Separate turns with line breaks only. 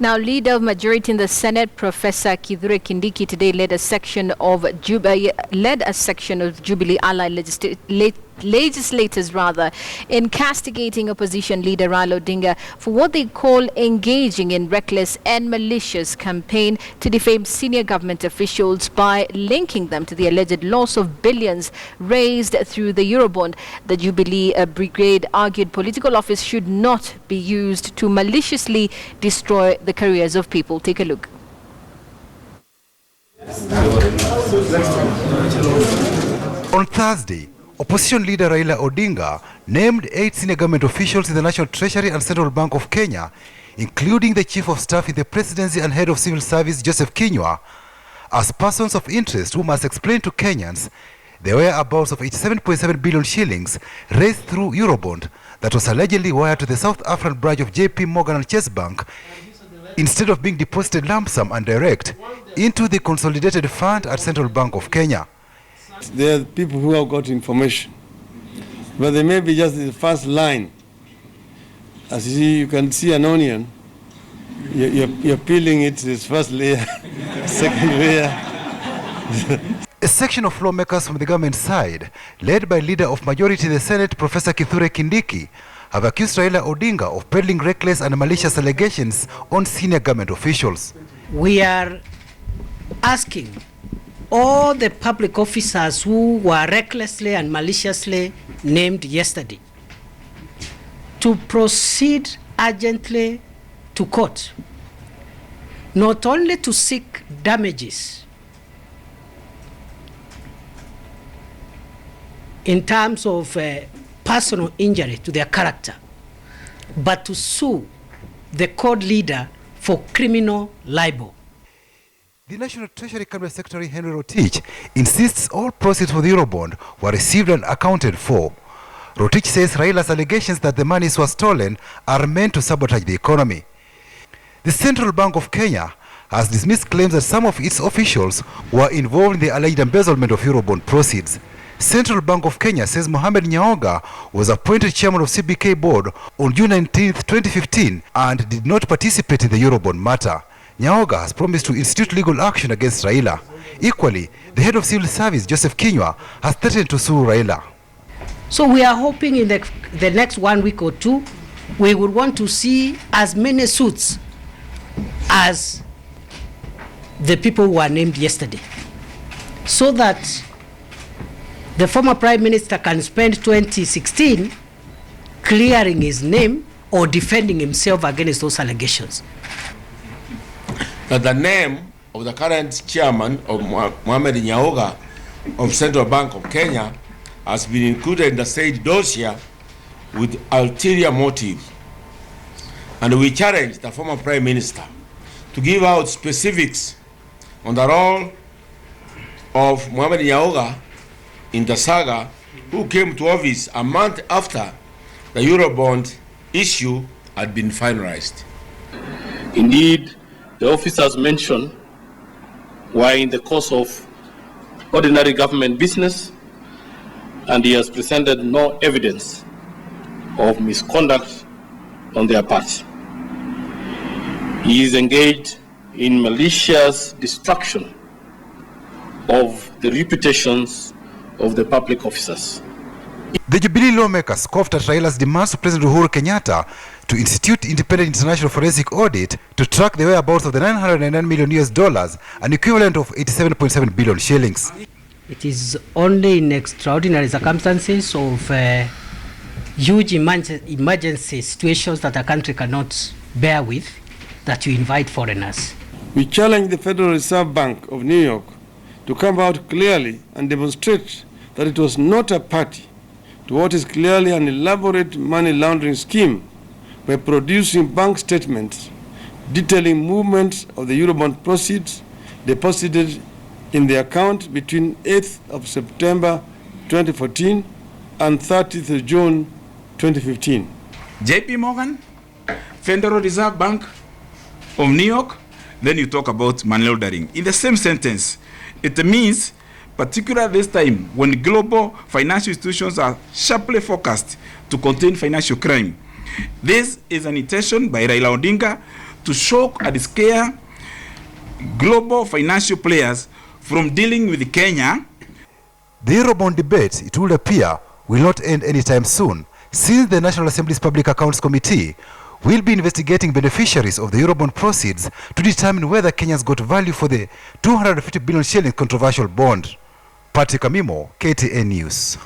Now, leader of majority in the Senate, Professor Kithure Kindiki, today led a section of Jubilee allied legislators in castigating opposition leader Raila Odinga for what they call engaging in reckless and malicious campaign to defame senior government officials by linking them to the alleged loss of billions raised through the Eurobond. The Jubilee brigade argued political office should not be used to maliciously destroy the careers of people. Take a look.
On Thursday, opposition leader Raila Odinga named 8 senior government officials in the National Treasury and Central Bank of Kenya, including the Chief of Staff in the Presidency and Head of Civil Service, Joseph Kinyua, as persons of interest who must explain to Kenyans the whereabouts of 87.7 billion shillings raised through Eurobond that was allegedly wired to the South African branch of JP Morgan and Chase Bank instead of being deposited lump sum and direct into the consolidated fund at Central Bank of Kenya.
There are people who have got information, but they may be just the first line. As you can see an onion, you're peeling it, its first layer, second layer.
A section of lawmakers from the government side, led by leader of majority in the Senate, Professor Kithure Kindiki, have accused Raila Odinga of peddling reckless and malicious allegations on senior government officials.
We are asking all the public officers who were recklessly and maliciously named yesterday to proceed urgently to court, not only to seek damages in terms of personal injury to their character, but to sue the court leader for criminal libel.
The National Treasury Cabinet Secretary Henry Rotich insists all proceeds for the Eurobond were received and accounted for. Rotich says Raila's allegations that the monies were stolen are meant to sabotage the economy. The Central Bank of Kenya has dismissed claims that some of its officials were involved in the alleged embezzlement of Eurobond proceeds. Central Bank of Kenya says Mohamed Nyaoga was appointed chairman of CBK board on June 19, 2015 and did not participate in the Eurobond matter. Nyaoga has promised to institute legal action against Raila. Equally, the head of civil service, Joseph Kinyua, has threatened to sue Raila.
So we are hoping in the next 1 week or two, we would want to see as many suits as the people who were named yesterday, so that the former Prime Minister can spend 2016 clearing his name or defending himself against those allegations.
The name of the current chairman of Mohamed Nyaoga of Central Bank of Kenya has been included in the said dossier with ulterior motive. And we challenge the former Prime Minister to give out specifics on the role of Mohamed Nyaoga in the saga, who came to office a month after the Eurobond issue had been finalized.
Indeed, the officers mentioned were in the course of ordinary government business, and he has presented no evidence of misconduct on their part. He is engaged in malicious destruction of the reputations of the public officers.
The Jubilee lawmakers scoffed at Raila's demands to President Uhuru Kenyatta to institute independent international forensic audit to track the whereabouts of the $909 million, an equivalent of 87.7 billion shillings.
It is only in extraordinary circumstances of huge emergency situations that a country cannot bear with that you invite foreigners.
We challenge the Federal Reserve Bank of New York to come out clearly and demonstrate that it was not a party to what is clearly an elaborate money laundering scheme by producing bank statements detailing movements of the Eurobond proceeds deposited in the account between 8th of September 2014 and 30th of June 2015.
JP Morgan, Federal Reserve Bank of New York, then you talk about money laundering. In the same sentence, it means, particularly this time when global financial institutions are sharply focused to contain financial crime. This is an intention by Raila Odinga to shock and scare global financial players from dealing with Kenya.
The Eurobond debate, it would appear, will not end anytime soon, since the National Assembly's Public Accounts Committee will be investigating beneficiaries of the Eurobond proceeds to determine whether Kenyans got value for the 250 billion shilling controversial bond. Patrick Amimo, KTN News.